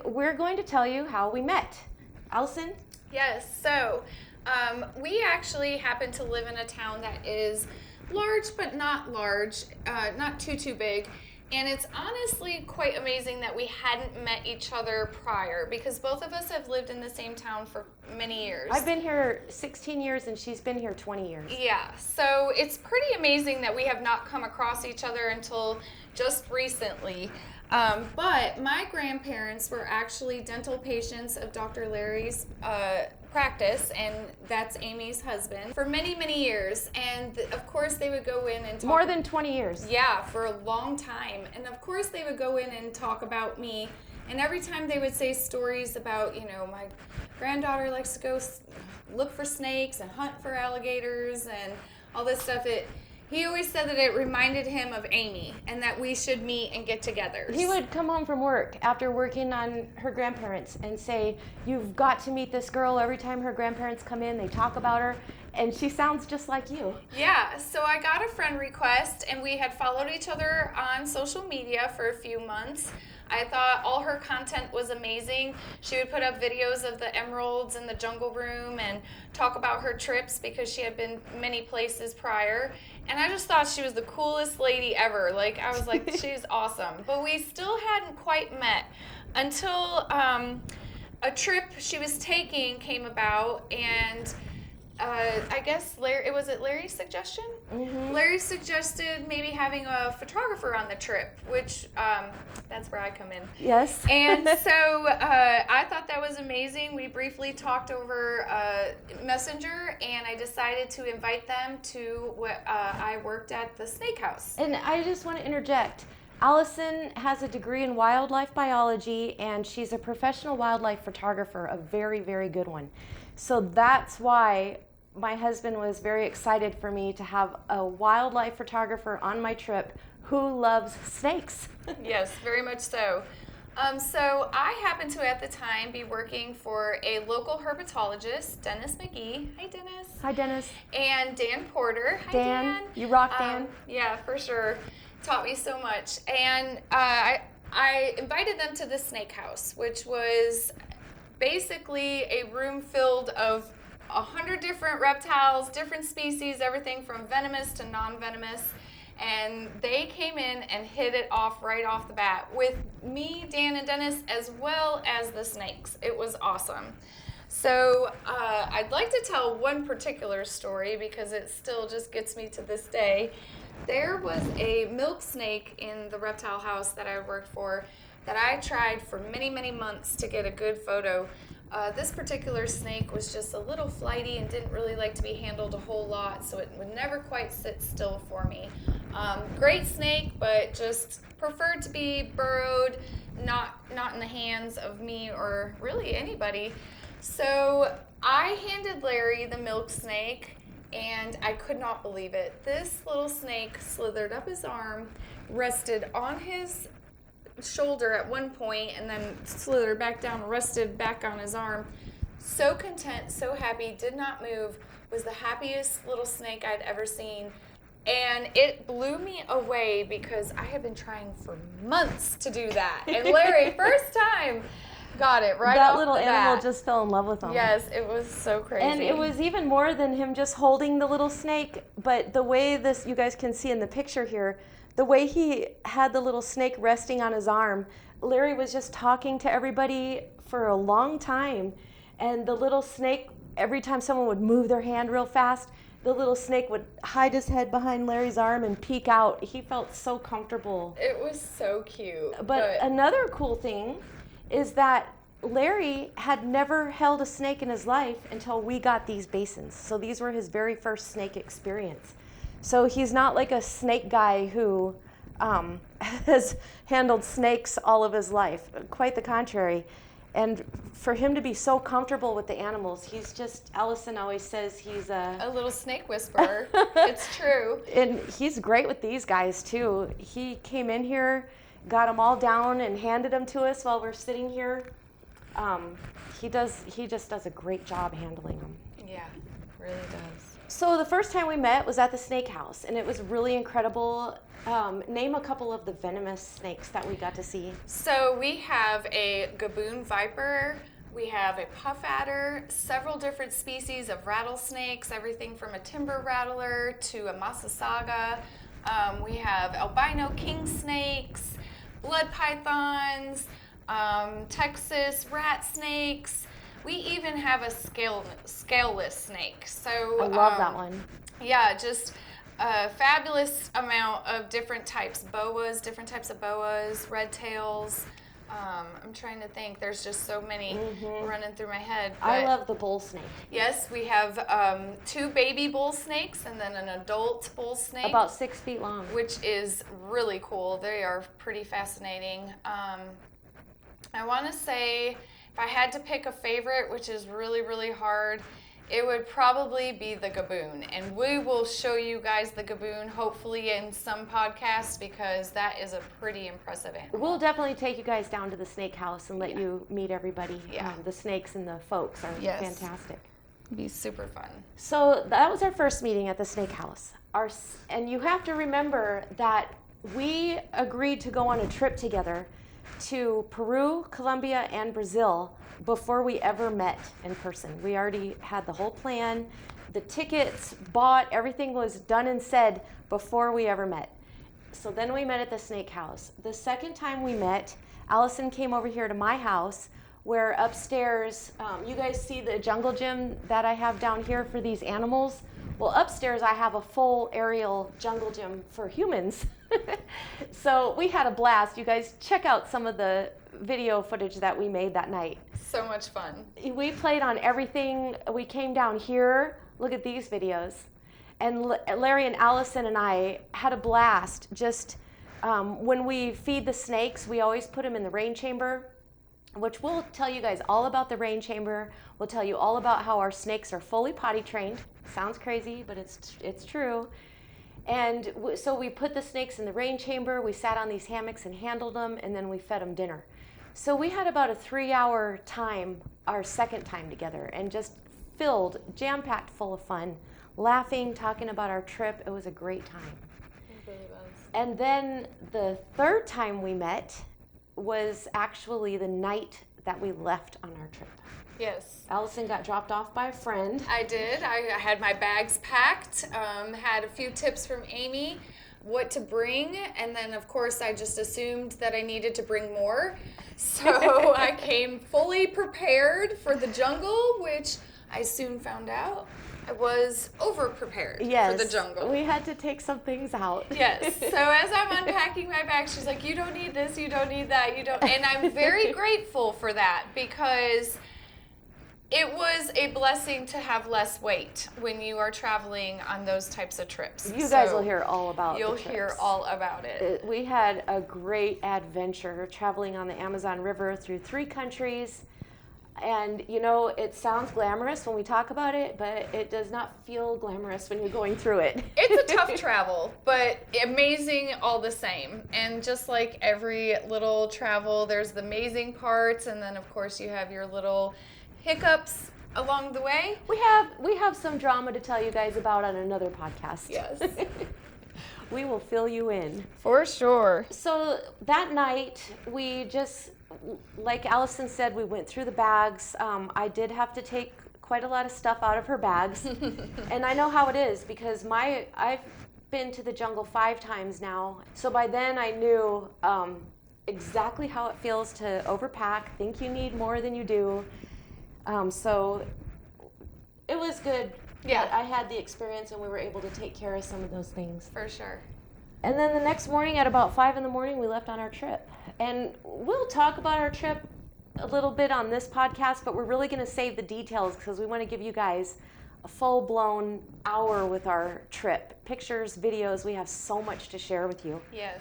we're going to tell you how we met. Allison? Yes, so we actually happen to live in a town that is large but not large, not too big. And it's honestly quite amazing that we hadn't met each other prior, because both of us have lived in the same town for many years. I've been here 16 years and she's been here 20 years. Yeah, so it's pretty amazing that we have not come across each other until just recently. But my grandparents were actually dental patients of Dr. Larry's practice, and that's Amy's husband, for many years. And of course they would go in and talk. More than 20 years. Yeah, for a long time. And of course they would go in and talk about me. And every time they would say stories about, my granddaughter likes to go look for snakes and hunt for alligators and all this stuff, he always said that it reminded him of Amy and that we should meet and get together. He would come home from work after working on her grandparents and say, you've got to meet this girl. Every time her grandparents come in, they talk about her, and she sounds just like you. Yeah, so I got a friend request, and we had followed each other on social media for a few months. I thought all her content was amazing. She would put up videos of the emeralds and the jungle room and talk about her trips, because she had been many places prior. And I just thought she was the coolest lady ever. I was like, she's awesome. But we still hadn't quite met until a trip she was taking came about, and I guess was it Larry's suggestion? Mm-hmm. Larry suggested maybe having a photographer on the trip, which that's where I come in. Yes. And so I thought that was amazing. We briefly talked over Messenger, and I decided to invite them to what I worked at the Snake House. And I just want to interject. Allison has a degree in wildlife biology, and she's a professional wildlife photographer, a very, very good one. So that's why my husband was very excited for me to have a wildlife photographer on my trip who loves snakes. Yes, very much so. So I happened to, at the time, be working for a local herpetologist, Dennis McGee. Hi, Dennis. Hi, Dennis. And Dan Porter. Hi, Dan. You rock, Dan. Yeah, for sure. Taught me so much. And I invited them to the Snake House, which was basically a room filled of 100 different reptiles, different species, everything from venomous to non-venomous. And they came in and hit it off right off the bat with me, Dan, and Dennis, as well as the snakes. It was awesome. So I'd like to tell one particular story, because it still just gets me to this day. There was a milk snake in the reptile house that I worked for that I tried for many months to get a good photo. This particular snake was just a little flighty and didn't really like to be handled a whole lot, so it would never quite sit still for me. Great snake, but just preferred to be burrowed, not in the hands of me or really anybody. So I handed Larry the milk snake, and I could not believe it. This little snake slithered up his arm, rested on his shoulder at one point, and then slithered back down, rested back on his arm. So content, so happy, did not move, was the happiest little snake I'd ever seen. And it blew me away, because I had been trying for months to do that. And Larry, first time, got it right off That little the animal bat. just fell in love with him. Yes, it was so crazy. And it was even more than him just holding the little snake, but the way this, you guys can see in the picture here, the way he had the little snake resting on his arm, Larry was just talking to everybody for a long time. And the little snake, every time someone would move their hand real fast, the little snake would hide his head behind Larry's arm and peek out. He felt so comfortable. It was so cute. But another cool thing is that Larry had never held a snake in his life until we got these basins. So these were his very first snake experience. So he's not like a snake guy who has handled snakes all of his life. Quite the contrary. And for him to be so comfortable with the animals, he's just, Allison always says he's a little snake whisperer. It's true. And he's great with these guys too. He came in here, got them all down and handed them to us while we're sitting here. He just does a great job handling them. Yeah, really does. So the first time we met was at the snake house, and it was really incredible. Name a couple of the venomous snakes that we got to see. So we have a gaboon viper, we have a puff adder, several different species of rattlesnakes, everything from a timber rattler to a massasauga. We have albino king snakes, blood pythons, Texas rat snakes. We even have a scaleless snake. So I love that one. Yeah, just a fabulous amount of different types. Different types of boas, red tails. I'm trying to think. There's just so many running through my head. I love the bull snake. Yes, we have 2 baby bull snakes and then an adult bull snake. About 6 feet long. Which is really cool. They are pretty fascinating. I want to say, if I had to pick a favorite, which is really, really hard, it would probably be the gaboon. And we will show you guys the gaboon, hopefully in some podcast, because that is a pretty impressive animal. We'll definitely take you guys down to the snake house and let you meet everybody. Yeah. The snakes and the folks are fantastic. It'd be super fun. So that was our first meeting at the snake house. And you have to remember that we agreed to go on a trip together to Peru, Colombia, and Brazil before we ever met in person. We already had the whole plan, the tickets bought, everything was done and said before we ever met. So then we met at the snake house. The second time we met, Allison came over here to my house, where upstairs, you guys see the jungle gym that I have down here for these animals? Well, upstairs I have a full aerial jungle gym for humans. So we had a blast. You guys check out some of the video footage that we made that night. So much fun. We played on everything. We came down here. Look at these videos. And Larry and Allison and I had a blast. Just when we feed the snakes, we always put them in the rain chamber, which we'll tell you guys all about the rain chamber. We'll tell you all about how our snakes are fully potty trained. Sounds crazy, but it's true. And so we put the snakes in the rain chamber. We sat on these hammocks and handled them, and then we fed them dinner. So we had about a 3-hour time, our second time together, and just filled, jam-packed full of fun, laughing, talking about our trip. It was a great time. It really was. And then the third time we met was actually the night that we left on our trip. Yes. Allison got dropped off by a friend. I did. I had my bags packed, had a few tips from Amy, what to bring, and then of course I just assumed that I needed to bring more. So I came fully prepared for the jungle, which I soon found out I was over-prepared for the jungle. We had to take some things out. Yes. So as I'm unpacking my bag, she's like, you don't need this, you don't need that, you don't. And I'm very grateful for that, because it was a blessing to have less weight when you are traveling on those types of trips. You guys will hear all about it. You'll hear all about it. We had a great adventure traveling on the Amazon River through 3 countries. And, you know, it sounds glamorous when we talk about it, but it does not feel glamorous when you're going through it. It's a tough travel, but amazing all the same. And just like every little travel, there's the amazing parts, and then, of course, you have your little hiccups along the way. We have some drama to tell you guys about on another podcast. Yes. We will fill you in. For sure. So that night, we just, like Allison said, we went through the bags. I did have to take quite a lot of stuff out of her bags. And I know how it is, because I've been to the jungle 5 times now. So by then I knew exactly how it feels to overpack, think you need more than you do. So it was good. Yeah. I had the experience, and we were able to take care of some of those things. For sure. And then the next morning at about 5 in the morning, we left on our trip. And we'll talk about our trip a little bit on this podcast, but we're really going to save the details because we want to give you guys a full-blown hour with our trip. Pictures, videos, we have so much to share with you. Yes.